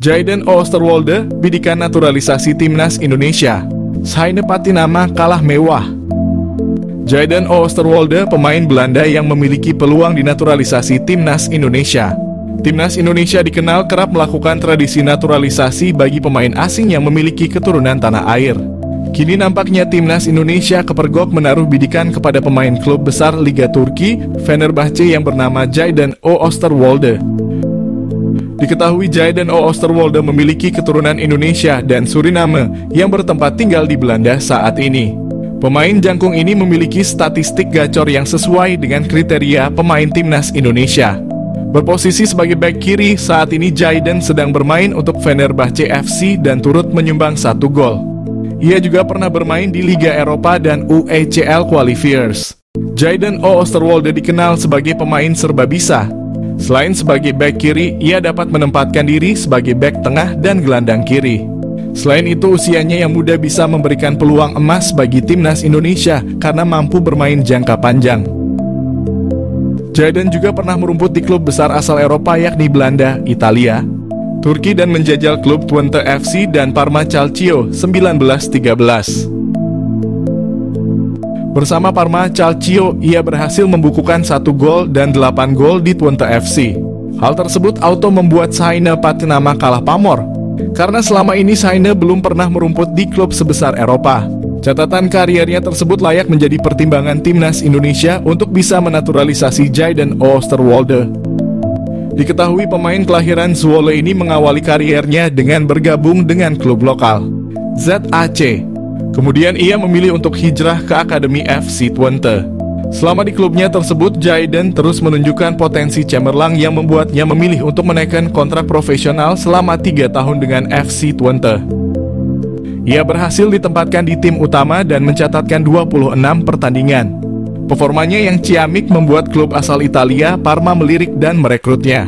Jayden Oosterwolde, bidikan naturalisasi Timnas Indonesia. Saine Patinama kalah mewah. Jayden Oosterwolde, pemain Belanda yang memiliki peluang dinaturalisasi Timnas Indonesia. Timnas Indonesia dikenal kerap melakukan tradisi naturalisasi bagi pemain asing yang memiliki keturunan tanah air. Kini nampaknya Timnas Indonesia kepergok menaruh bidikan kepada pemain klub besar Liga Turki, Fenerbahce yang bernama Jayden Oosterwolde. Diketahui Jayden Oosterwolde memiliki keturunan Indonesia dan Suriname yang bertempat tinggal di Belanda saat ini. Pemain jangkung ini memiliki statistik gacor yang sesuai dengan kriteria pemain Timnas Indonesia. Berposisi sebagai bek kiri, saat ini Jayden sedang bermain untuk Fenerbahce FC dan turut menyumbang 1 gol. Ia juga pernah bermain di Liga Eropa dan UECL Qualifiers. Jayden Oosterwolde dikenal sebagai pemain serba bisa. Selain sebagai bek kiri, ia dapat menempatkan diri sebagai bek tengah dan gelandang kiri. Selain itu, usianya yang muda bisa memberikan peluang emas bagi Timnas Indonesia karena mampu bermain jangka panjang. Jayden juga pernah merumput di klub besar asal Eropa yakni Belanda, Italia, Turki dan menjajal klub Twente FC dan Parma Calcio 1913. Bersama Parma Calcio, ia berhasil membukukan 1 gol dan 8 gol di Twente FC. Hal tersebut auto membuat Saine Patinama kalah pamor, karena selama ini Saine belum pernah merumput di klub sebesar Eropa. Catatan kariernya tersebut layak menjadi pertimbangan Timnas Indonesia untuk bisa menaturalisasi Jayden Oosterwolde. Diketahui pemain kelahiran Zwolle ini mengawali kariernya dengan bergabung dengan klub lokal, ZAC. Kemudian ia memilih untuk hijrah ke Akademi FC Twente. Selama di klubnya tersebut, Jayden terus menunjukkan potensi cemerlang yang membuatnya memilih untuk menaikkan kontrak profesional selama 3 tahun dengan FC Twente. Ia berhasil ditempatkan di tim utama dan mencatatkan 26 pertandingan. Performanya yang ciamik membuat klub asal Italia, Parma, melirik dan merekrutnya.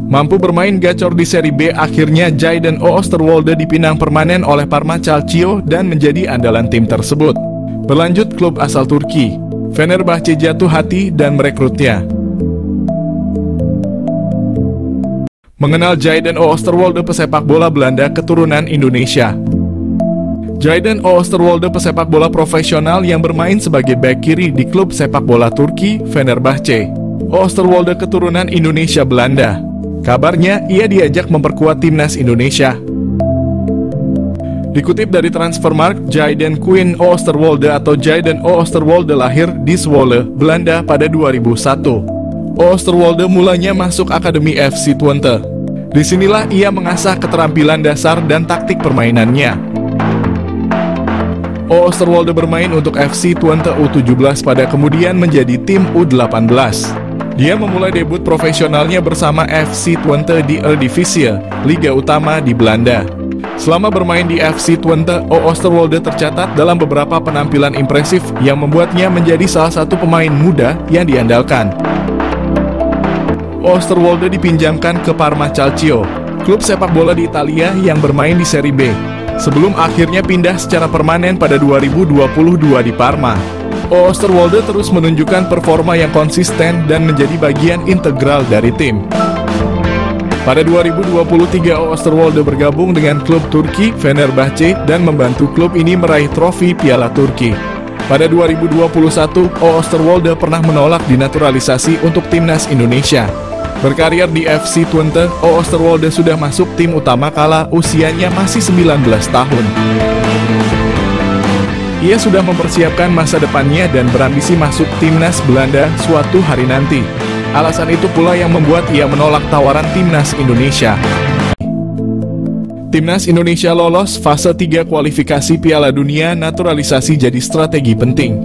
Mampu bermain gacor di Serie B, akhirnya Jayden Oosterwolde dipinang permanen oleh Parma Calcio dan menjadi andalan tim tersebut. Berlanjut, klub asal Turki, Fenerbahce, jatuh hati dan merekrutnya. Mengenal Jayden Oosterwolde, pesepak bola Belanda keturunan Indonesia. Jayden Oosterwolde, pesepak bola profesional yang bermain sebagai bek kiri di klub sepak bola Turki, Fenerbahce. Oosterwolde keturunan Indonesia Belanda. Kabarnya, ia diajak memperkuat Timnas Indonesia. Dikutip dari Transfermarkt, Jayden Quinn Oosterwolde atau Jayden Oosterwolde lahir di Zwolle, Belanda pada 2001. Oosterwolde mulanya masuk Akademi FC Twente. Disinilah ia mengasah keterampilan dasar dan taktik permainannya. Oosterwolde bermain untuk FC Twente U17 pada kemudian menjadi tim U18. Dia memulai debut profesionalnya bersama FC Twente di Eredivisie, Liga Utama di Belanda. Selama bermain di FC Twente, Oosterwolde tercatat dalam beberapa penampilan impresif yang membuatnya menjadi salah satu pemain muda yang diandalkan. Oosterwolde dipinjamkan ke Parma Calcio, klub sepak bola di Italia yang bermain di Serie B, sebelum akhirnya pindah secara permanen pada 2022 di Parma. Oosterwolde terus menunjukkan performa yang konsisten dan menjadi bagian integral dari tim. Pada 2023, Oosterwolde bergabung dengan klub Turki, Fenerbahce, dan membantu klub ini meraih trofi Piala Turki. Pada 2021, Oosterwolde pernah menolak dinaturalisasi untuk Timnas Indonesia. Berkarir di FC Twente, Oosterwolde sudah masuk tim utama kala usianya masih 19 tahun. Ia sudah mempersiapkan masa depannya dan berambisi masuk Timnas Belanda suatu hari nanti. Alasan itu pula yang membuat ia menolak tawaran Timnas Indonesia. Timnas Indonesia lolos fase 3 kualifikasi Piala Dunia, naturalisasi jadi strategi penting.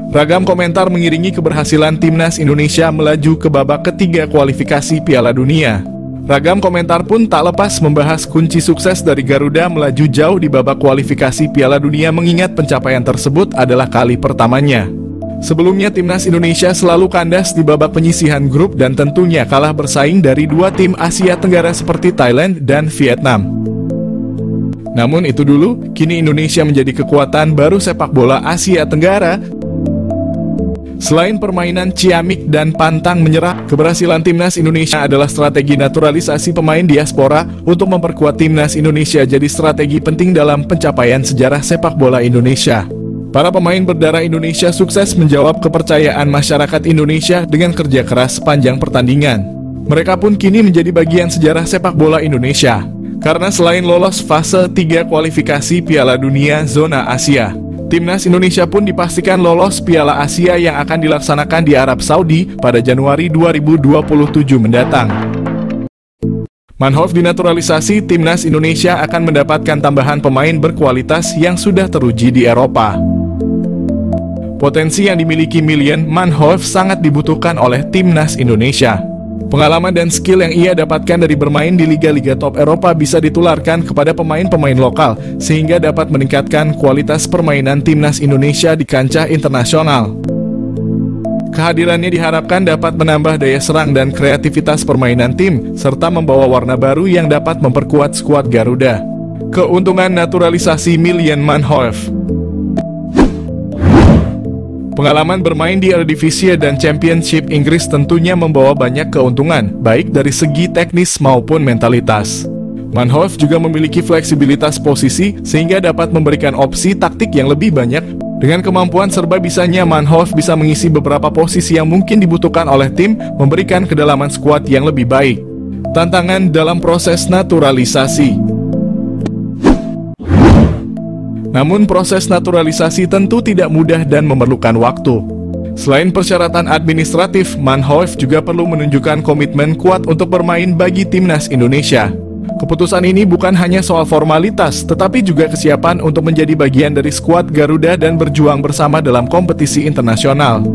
Ragam komentar mengiringi keberhasilan Timnas Indonesia melaju ke babak ketiga kualifikasi Piala Dunia. Ragam komentar pun tak lepas membahas kunci sukses dari Garuda melaju jauh di babak kualifikasi Piala Dunia, mengingat pencapaian tersebut adalah kali pertamanya. Sebelumnya Timnas Indonesia selalu kandas di babak penyisihan grup dan tentunya kalah bersaing dari 2 tim Asia Tenggara seperti Thailand dan Vietnam. Namun itu dulu, kini Indonesia menjadi kekuatan baru sepak bola Asia Tenggara. Selain permainan ciamik dan pantang menyerah, keberhasilan timnas Indonesia adalah strategi naturalisasi pemain diaspora untuk memperkuat timnas Indonesia jadi strategi penting dalam pencapaian sejarah sepak bola Indonesia. Para pemain berdarah Indonesia sukses menjawab kepercayaan masyarakat Indonesia dengan kerja keras sepanjang pertandingan. Mereka pun kini menjadi bagian sejarah sepak bola Indonesia. Karena selain lolos fase 3 kualifikasi Piala Dunia Zona Asia, timnas Indonesia pun dipastikan lolos Piala Asia yang akan dilaksanakan di Arab Saudi pada Januari 2027 mendatang. Manhoef dinaturalisasi, timnas Indonesia akan mendapatkan tambahan pemain berkualitas yang sudah teruji di Eropa. Potensi yang dimiliki Milan Manhoef sangat dibutuhkan oleh timnas Indonesia. Pengalaman dan skill yang ia dapatkan dari bermain di liga-liga top Eropa bisa ditularkan kepada pemain-pemain lokal, sehingga dapat meningkatkan kualitas permainan timnas Indonesia di kancah internasional. Kehadirannya diharapkan dapat menambah daya serang dan kreativitas permainan tim, serta membawa warna baru yang dapat memperkuat skuad Garuda. Keuntungan naturalisasi Milan Manhoef. Pengalaman bermain di Eredivisie dan Championship Inggris tentunya membawa banyak keuntungan, baik dari segi teknis maupun mentalitas. Manhoef juga memiliki fleksibilitas posisi, sehingga dapat memberikan opsi taktik yang lebih banyak. Dengan kemampuan serba bisanya, Manhoef bisa mengisi beberapa posisi yang mungkin dibutuhkan oleh tim, memberikan kedalaman skuad yang lebih baik. Tantangan dalam proses naturalisasi. Namun proses naturalisasi tentu tidak mudah dan memerlukan waktu. Selain persyaratan administratif, Manhoef juga perlu menunjukkan komitmen kuat untuk bermain bagi timnas Indonesia. Keputusan ini bukan hanya soal formalitas, tetapi juga kesiapan untuk menjadi bagian dari skuad Garuda dan berjuang bersama dalam kompetisi internasional.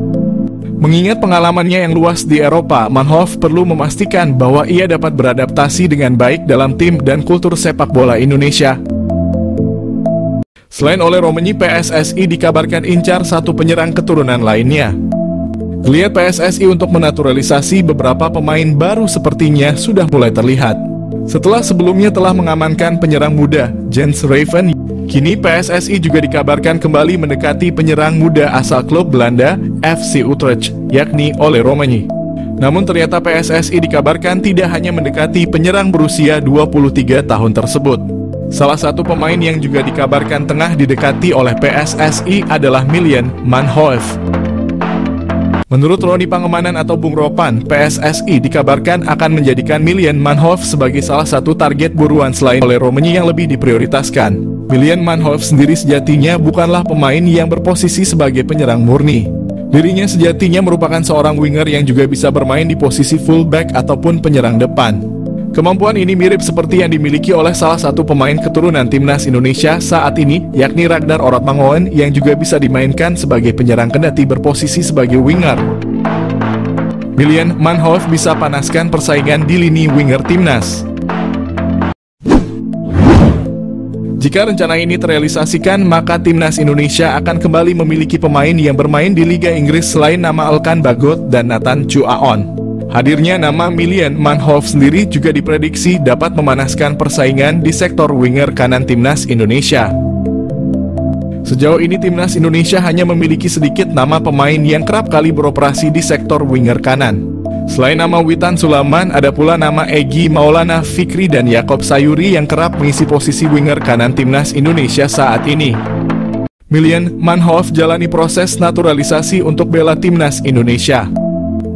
Mengingat pengalamannya yang luas di Eropa, Manhoef perlu memastikan bahwa ia dapat beradaptasi dengan baik dalam tim dan kultur sepak bola Indonesia. Selain oleh Romagnoli, PSSI dikabarkan incar satu penyerang keturunan lainnya. Geliat PSSI untuk menaturalisasi beberapa pemain baru sepertinya sudah mulai terlihat. Setelah sebelumnya telah mengamankan penyerang muda, Jens Raven, kini PSSI juga dikabarkan kembali mendekati penyerang muda asal klub Belanda, FC Utrecht, yakni Ole Romagnoli. Namun ternyata PSSI dikabarkan tidak hanya mendekati penyerang berusia 23 tahun tersebut. Salah satu pemain yang juga dikabarkan tengah didekati oleh PSSI adalah Milan Manhoef. Menurut Roni Pangemanan atau Bung Ropan, PSSI dikabarkan akan menjadikan Milan Manhoef sebagai salah satu target buruan selain oleh Romagnoli yang lebih diprioritaskan. Milan Manhoef sendiri sejatinya bukanlah pemain yang berposisi sebagai penyerang murni. Dirinya sejatinya merupakan seorang winger yang juga bisa bermain di posisi fullback ataupun penyerang depan. Kemampuan ini mirip seperti yang dimiliki oleh salah satu pemain keturunan timnas Indonesia saat ini, yakni Ragnar Orotmangoen, yang juga bisa dimainkan sebagai penyerang kendati berposisi sebagai winger. Milan Manhoef bisa panaskan persaingan di lini winger timnas. Jika rencana ini terrealisasikan, maka timnas Indonesia akan kembali memiliki pemain yang bermain di Liga Inggris selain nama Elkan Bagot dan Nathan Chuaon. Hadirnya nama Milan Manhoef sendiri juga diprediksi dapat memanaskan persaingan di sektor winger kanan timnas Indonesia. Sejauh ini timnas Indonesia hanya memiliki sedikit nama pemain yang kerap kali beroperasi di sektor winger kanan. Selain nama Witan Sulaiman, ada pula nama Egy Maulana Fikri dan Yakob Sayuri yang kerap mengisi posisi winger kanan timnas Indonesia saat ini. Milan Manhoef jalani proses naturalisasi untuk bela timnas Indonesia.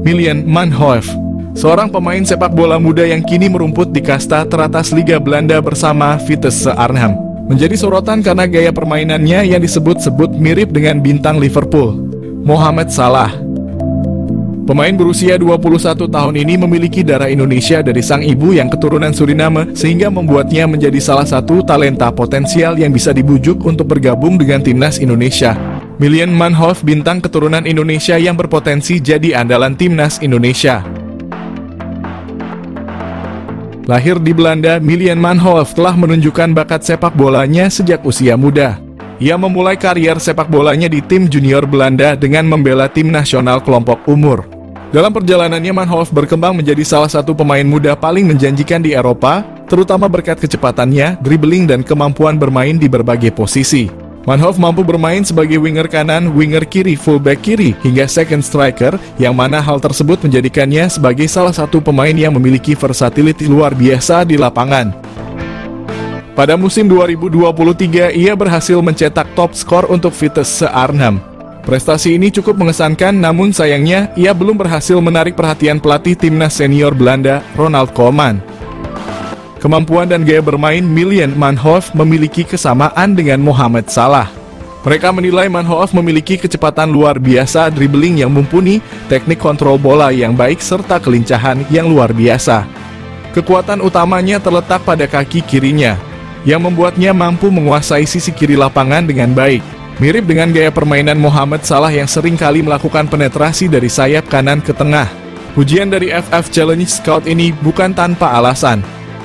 Milan Manhoef, seorang pemain sepak bola muda yang kini merumput di kasta teratas Liga Belanda bersama Vitesse Arnhem, menjadi sorotan karena gaya permainannya yang disebut-sebut mirip dengan bintang Liverpool, Mohamed Salah. Pemain berusia 21 tahun ini memiliki darah Indonesia dari sang ibu yang keturunan Suriname, sehingga membuatnya menjadi salah satu talenta potensial yang bisa dibujuk untuk bergabung dengan timnas Indonesia. Milan Manhoef, bintang keturunan Indonesia yang berpotensi jadi andalan timnas Indonesia. Lahir di Belanda, Milan Manhoef telah menunjukkan bakat sepak bolanya sejak usia muda. Ia memulai karier sepak bolanya di tim junior Belanda dengan membela tim nasional kelompok umur. Dalam perjalanannya, Manhoef berkembang menjadi salah satu pemain muda paling menjanjikan di Eropa, terutama berkat kecepatannya, dribbling dan kemampuan bermain di berbagai posisi. Manhoef mampu bermain sebagai winger kanan, winger kiri, fullback kiri, hingga second striker, yang mana hal tersebut menjadikannya sebagai salah satu pemain yang memiliki versatility luar biasa di lapangan. Pada musim 2023, ia berhasil mencetak top skor untuk Vitesse Arnhem. Prestasi ini cukup mengesankan, namun sayangnya, ia belum berhasil menarik perhatian pelatih timnas senior Belanda, Ronald Koeman. Kemampuan dan gaya bermain Milan Manhoef memiliki kesamaan dengan Mohamed Salah. Mereka menilai Manhoef memiliki kecepatan luar biasa, dribbling yang mumpuni, teknik kontrol bola yang baik, serta kelincahan yang luar biasa. Kekuatan utamanya terletak pada kaki kirinya, yang membuatnya mampu menguasai sisi kiri lapangan dengan baik. Mirip dengan gaya permainan Mohamed Salah yang sering kali melakukan penetrasi dari sayap kanan ke tengah. Ujian dari FF Challenge Scout ini bukan tanpa alasan.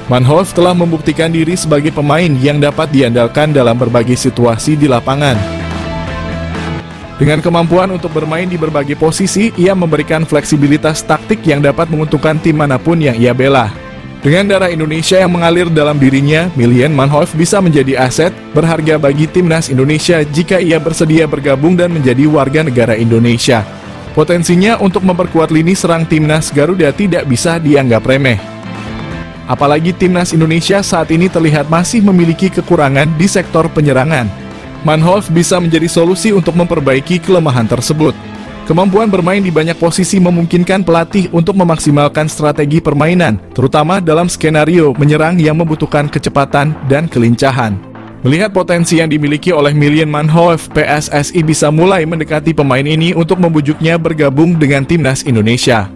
Manhoef telah membuktikan diri sebagai pemain yang dapat diandalkan dalam berbagai situasi di lapangan. Dengan kemampuan untuk bermain di berbagai posisi, ia memberikan fleksibilitas taktik yang dapat menguntungkan tim manapun yang ia bela. Dengan darah Indonesia yang mengalir dalam dirinya, Milan Manhoef bisa menjadi aset berharga bagi timnas Indonesia jika ia bersedia bergabung dan menjadi warga negara Indonesia. Potensinya untuk memperkuat lini serang timnas Garuda tidak bisa dianggap remeh. Apalagi timnas Indonesia saat ini terlihat masih memiliki kekurangan di sektor penyerangan. Manhoef bisa menjadi solusi untuk memperbaiki kelemahan tersebut. Kemampuan bermain di banyak posisi memungkinkan pelatih untuk memaksimalkan strategi permainan, terutama dalam skenario menyerang yang membutuhkan kecepatan dan kelincahan. Melihat potensi yang dimiliki oleh Milan Manhoef, PSSI bisa mulai mendekati pemain ini untuk membujuknya bergabung dengan timnas Indonesia.